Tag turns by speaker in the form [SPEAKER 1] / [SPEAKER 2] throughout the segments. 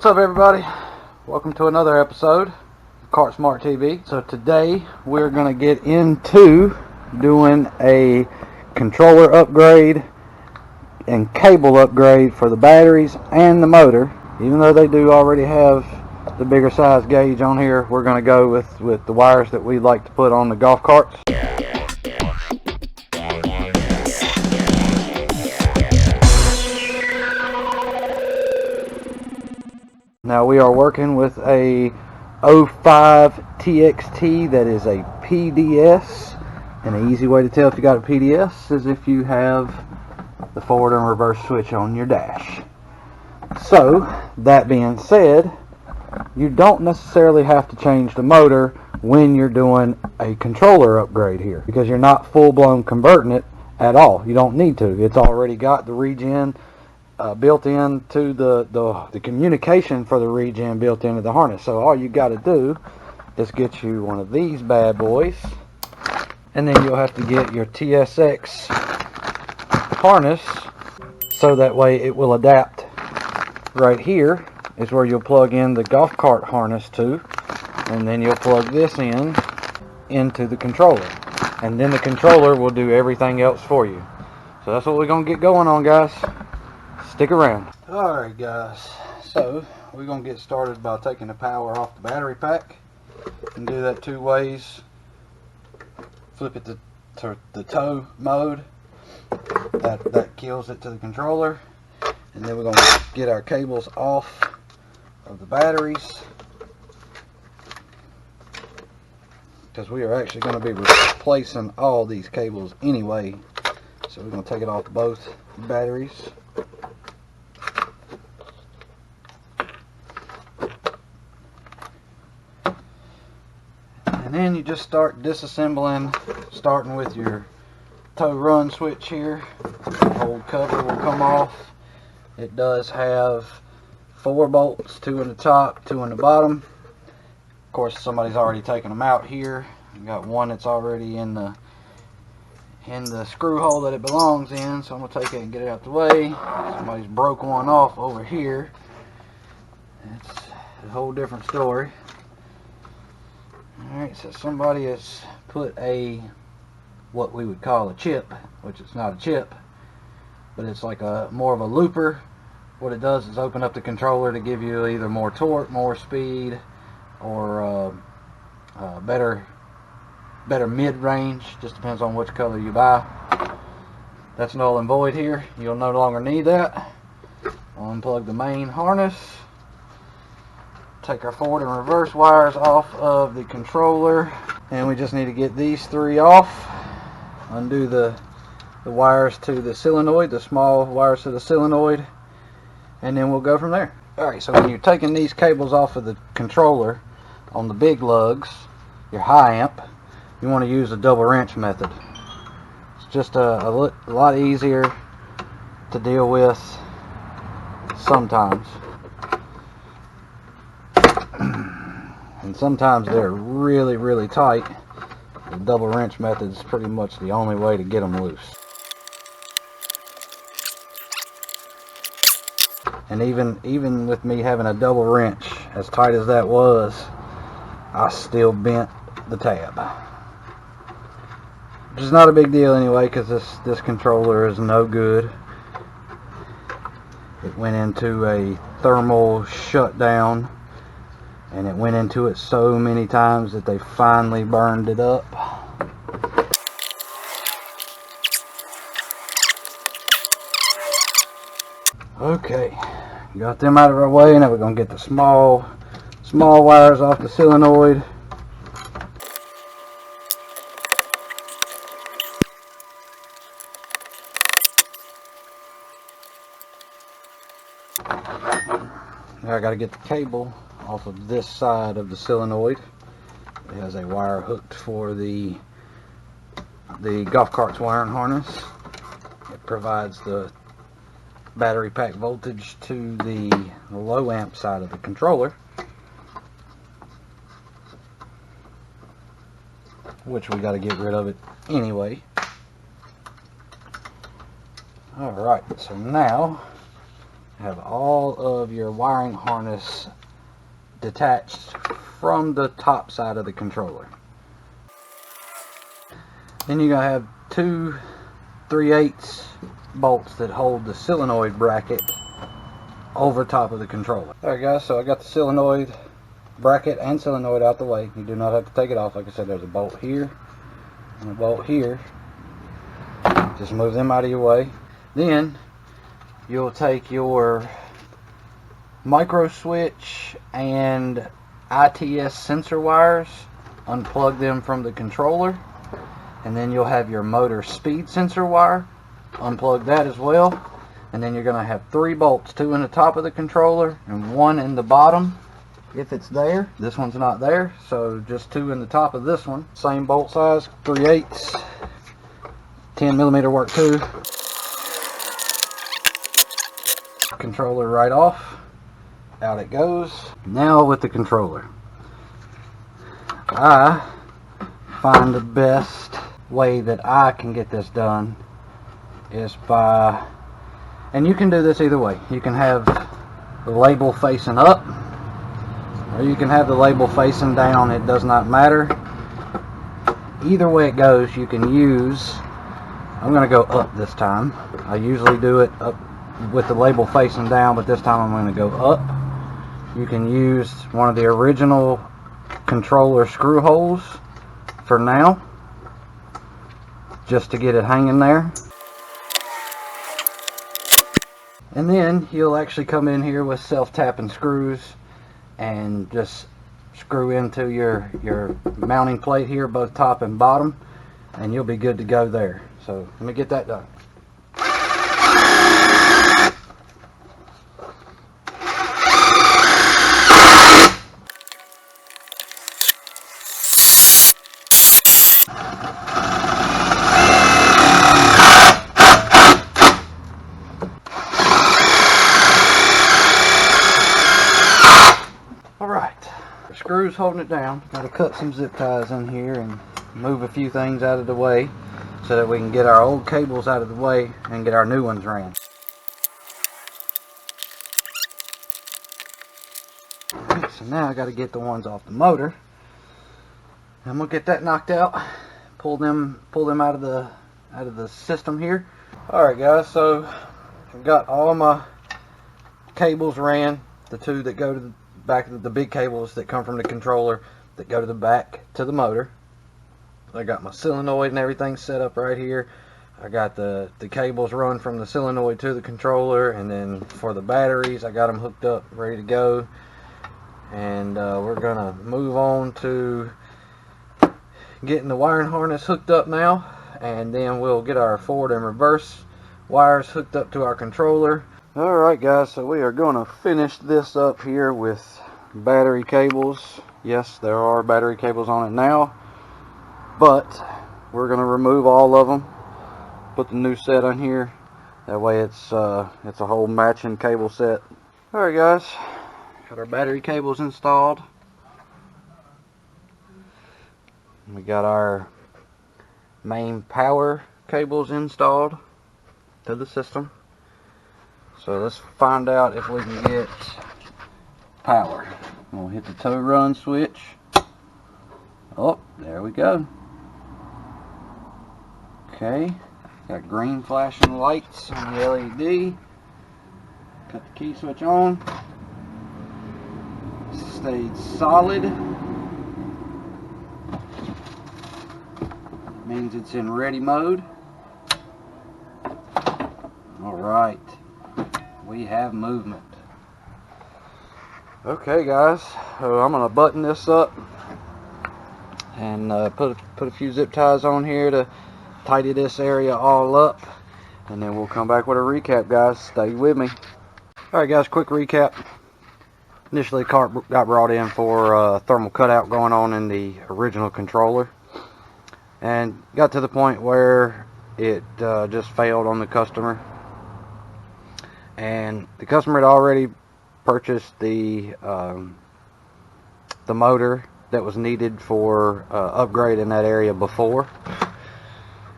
[SPEAKER 1] What's up, everybody? Welcome to another episode of Kart Smart TV. So today we're going to get into doing a controller upgrade and cable upgrade for the batteries and the motor. Even though they do already have the bigger size gauge on here, we're going to go with the wires that we like to put on the golf carts. Now we are working with a 05 TXT that is a PDS, and an easy way to tell if you got a PDS is if you have the forward and reverse switch on your dash. So that being said, you don't necessarily have to change the motor when you're doing a controller upgrade here, because you're not full-blown converting it at all. You don't need to. It's already got the regen built into the communication for the regen built into the harness. So all you got to do is get you one of these bad boys, and then you'll have to get your TSX harness, so that way it will adapt. Right here is where you'll plug in the golf cart harness to, and then you'll plug this into the controller, and then the controller will do everything else for you. So that's what we're gonna get going on, guys. Stick around. Alright guys, so we're going to get started by taking the power off the battery pack. You can do that two ways. Flip it to the tow mode. That kills it to the controller. And then we're going to get our cables off of the batteries, because we are actually going to be replacing all these cables anyway. So we're going to take it off both batteries. And then you just start disassembling, starting with your tow run switch here. The old cover will come off. It does have 4 bolts, 2 in the top, 2 in the bottom. Of course, somebody's already taken them out here. You got one that's already in the screw hole that it belongs in, so I'm gonna take it and get it out the way. Somebody's broke one off over here. It's a whole different story. Alright, so somebody has put what we would call a chip, which it's not a chip, but it's like more of a looper. What it does is open up the controller to give you either more torque, more speed, or better mid-range. Just depends on which color you buy. That's null and void here. You'll no longer need that. I'll unplug the main harness. Take our forward and reverse wires off of the controller, and we just need to get these 3 off. Undo the wires to the solenoid, the small wires to the solenoid, and then we'll go from there. Alright, so when you're taking these cables off of the controller on the big lugs, your high amp, you want to use a double wrench method. It's just a lot easier to deal with sometimes. And sometimes they're really, really tight. The double wrench method is pretty much the only way to get them loose. And even with me having a double wrench, as tight as that was, I still bent the tab. Which is not a big deal anyway, because this controller is no good. It went into a thermal shutdown, and it went into it so many times that they finally burned it up. Okay, got them out of our way. Now we're going to get the small wires off the solenoid. Now I got to get the cable off of this side of the solenoid. It has a wire hooked for the golf cart's wiring harness. It provides the battery pack voltage to the low amp side of the controller, which we got to get rid of it anyway. Alright, so now have all of your wiring harness detached from the top side of the controller. Then you're going to have two 3/8 bolts that hold the solenoid bracket over top of the controller. Alright guys, so I got the solenoid bracket and solenoid out the way. You do not have to take it off. Like I said, there's a bolt here and a bolt here. Just move them out of your way. Then you'll take your micro switch and ITS sensor wires, unplug them from the controller, and then you'll have your motor speed sensor wire, unplug that as well, and then you're going to have 3 bolts, 2 in the top of the controller and 1 in the bottom if it's there. This one's not there, so just 2 in the top of this one. Same bolt size, 3/8, 10mm work too. Controller right off, out it goes. Now with the controller, I find the best way that I can get this done is by, and you can do this either way. You can have the label facing up, or you can have the label facing down. It does not matter. Either way it goes, you can use, I'm going to go up this time. I usually do it up with the label facing down, but this time I'm going to go up. You can use one of the original controller screw holes for now, just to get it hanging there. And then you'll actually come in here with self-tapping screws and just screw into your mounting plate here, both top and bottom, and you'll be good to go there. So let me get that done. Screws holding it down. Got to cut some zip ties in here and move a few things out of the way so that we can get our old cables out of the way and get our new ones ran. Right, so now I got to get the ones off the motor. I'm gonna get that knocked out. Pull them out of the system here. All right, guys. So I've got all my cables ran. The 2 that go to the back of the big cables that come from the controller that go to the back to the motor. I got my solenoid and everything set up right here. I got the cables run from the solenoid to the controller, and then for the batteries I got them hooked up ready to go. And we're gonna move on to getting the wiring harness hooked up now, and then we'll get our forward and reverse wires hooked up to our controller. Alright guys, so we are going to finish this up here with battery cables. Yes, there are battery cables on it now, but we're going to remove all of them, put the new set on here. That way it's a whole matching cable set. Alright guys, got our battery cables installed. We got our main power cables installed to the system. So let's find out if we can get power. We'll hit the tow run switch. Oh, there we go. Okay, got green flashing lights on the LED. Cut the key switch on. Stayed solid. Means it's in ready mode. All right. We have movement. Okay guys, so I'm gonna button this up and put a few zip ties on here to tidy this area all up, and then we'll come back with a recap, guys. Stay with me. Alright guys, quick recap. Initially the cart got brought in for a thermal cutout going on in the original controller, and got to the point where it just failed on the customer. And the customer had already purchased the motor that was needed for upgrade in that area before,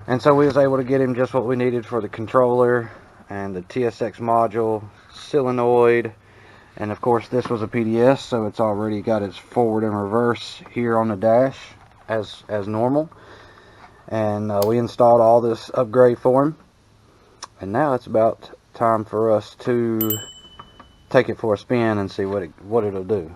[SPEAKER 1] and so we was able to get him just what we needed for the controller and the TSX module, solenoid, and of course this was a PDS, so it's already got its forward and reverse here on the dash as normal. And we installed all this upgrade for him, and now it's about time for us to take it for a spin and see what it'll do.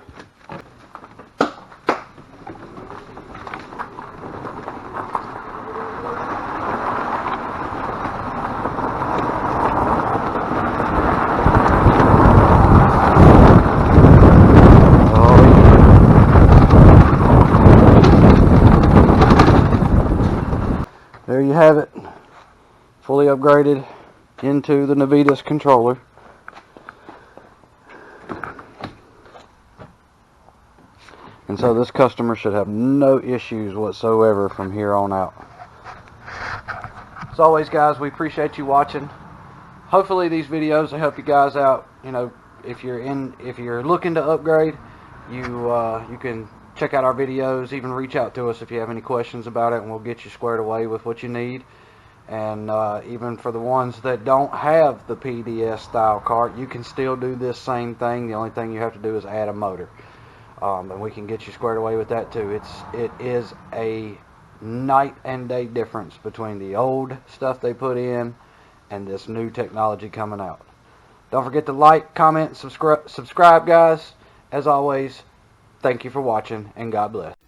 [SPEAKER 1] There you have it, fully upgraded into the Navitas controller. And so this customer should have no issues whatsoever from here on out. As always, guys, we appreciate you watching. Hopefully these videos will help you guys out. You know, if you're looking to upgrade, you can check out our videos, even reach out to us if you have any questions about it, and we'll get you squared away with what you need. And even for the ones that don't have the PDS style cart, you can still do this same thing. The only thing you have to do is add a motor, and we can get you squared away with that too. It is a night and day difference between the old stuff they put in and this new technology coming out. Don't forget to like, comment, subscribe, guys. As always, thank you for watching, and God bless.